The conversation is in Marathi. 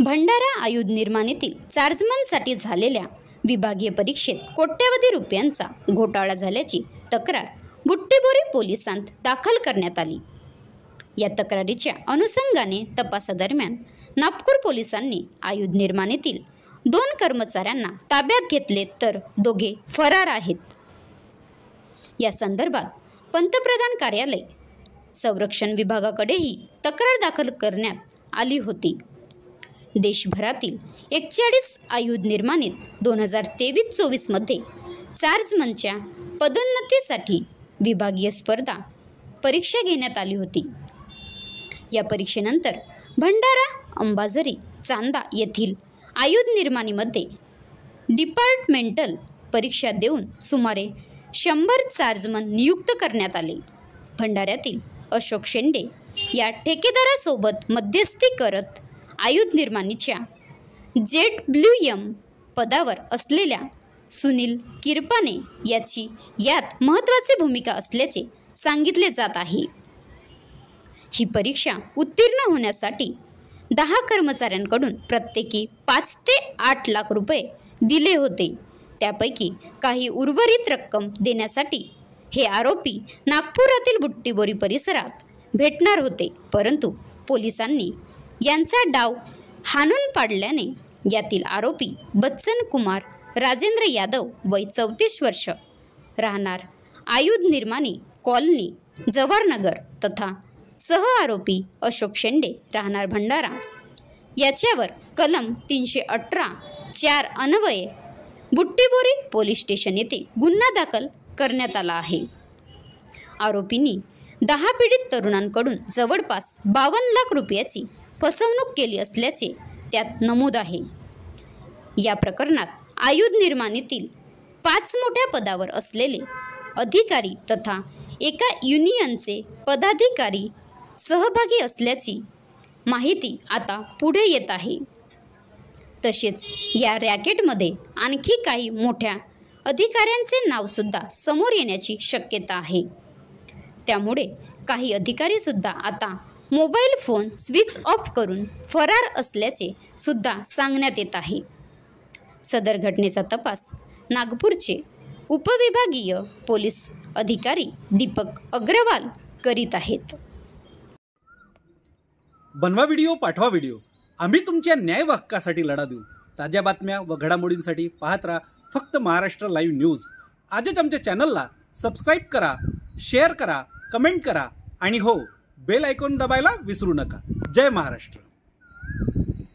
भंडारा आयुध निर्माणीतील चार्जमनसाठी झालेल्या विभागीय परीक्षेत कोट्यवधी रुपयांचा घोटाळा झाल्याची तक्रार बुट्टीबोरी पोलिसांत दाखल करण्यात आली। या तक्रारीच्या अनुषंगाने तपासादरम्यान नागपूर पोलिसांनी आयुध निर्माणीतील 2 कर्मचाऱ्यांना ताब्यात घेतले तर दोघे फरार आहेत। या संदर्भात पंतप्रधान कार्यालय, संरक्षण विभागाकडेही तक्रार दाखल करण्यात आली होती। देशभरातील 41 आयुध निर्माणीत 2023-24 मध्ये चार्जमनच्या पदोन्नतीसाठी विभागीय स्पर्धा परीक्षा घेण्यात आली होती। या परीक्षेनंतर भंडारा, अंबाझरी, चांदा येथील आयुध निर्माणीमध्ये डिपार्टमेंटल परीक्षा देऊन सुमारे 100 चार्जमन नियुक्त करण्यात आले। भंडाऱ्यातील अशोक शेंडे या ठेकेदारासोबत मध्यस्थी करत आयुध निर्माणीच्या ZWM पदावर असलेल्या सुनील किरपाने याची यात महत्त्वाची भूमिका असल्याचे सांगितले जात आहे। ही परीक्षा उत्तीर्ण होण्यासाठी 10 कर्मचाऱ्यांकडून प्रत्येकी 5 ते 8 लाख रुपये दिले होते। त्यापैकी काही उर्वरित रक्कम देण्यासाठी हे आरोपी नागपुरातील बुट्टीबोरी परिसरात भेटणार होते, परंतु पोलिसांनी यांचा डाव हाणून पाडल्याने यातील आरोपी बच्चन कुमार राजेंद्र यादव वय 34 वर्ष, राहणार आयुध निर्माणी कॉलनी, जवाहरनगर तथा सह आरोपी अशोक शेंडे, राहणार भंडारा याच्यावर कलम 318(4) अन्वये बुट्टीबोरी पोलीस स्टेशन येथे गुन्हा दाखल करण्यात आला आहे। आरोपींनी 10 पीडित तरुणांकडून जवळपास 52 लाख रुपयाची फसवणूक केली असल्याचे त्यात नमूद आहे। या प्रकरणात आयुध निर्माणीतील 5 मोठ्या पदावर असलेले अधिकारी तथा एका युनियनचे पदाधिकारी सहभागी असल्याची माहिती आता पुढे येत आहे। तसेच या रॅकेटमध्ये आणखी काही मोठ्या अधिकाऱ्यांचे नावसुद्धा समोर येण्याची शक्यता आहे। त्यामुळे काही अधिकारीसुद्धा आता मोबाईल फोन स्विच ऑफ करून फरार असल्याचे सुद्धा सांगण्यात येत आहे। सदर घटनेचा तपास नागपूरचे उपविभागीय पोलीस अधिकारी दीपक अग्रवाल करीत आहेत। बनवा व्हिडिओ, पाठवा व्हिडिओ, आम्ही तुमच्या न्याय व हक्कासाठी लढा देऊ। ताज्या बातम्या व घडामोडींसाठी पाहत राहा फक्त महाराष्ट्र लाईव्ह न्यूज। आजच आमच्या चॅनलला सबस्क्राईब करा, शेअर करा, कमेंट करा आणि हो, बेल आयकॉन दबायला विसरू नका। जय महाराष्ट्र।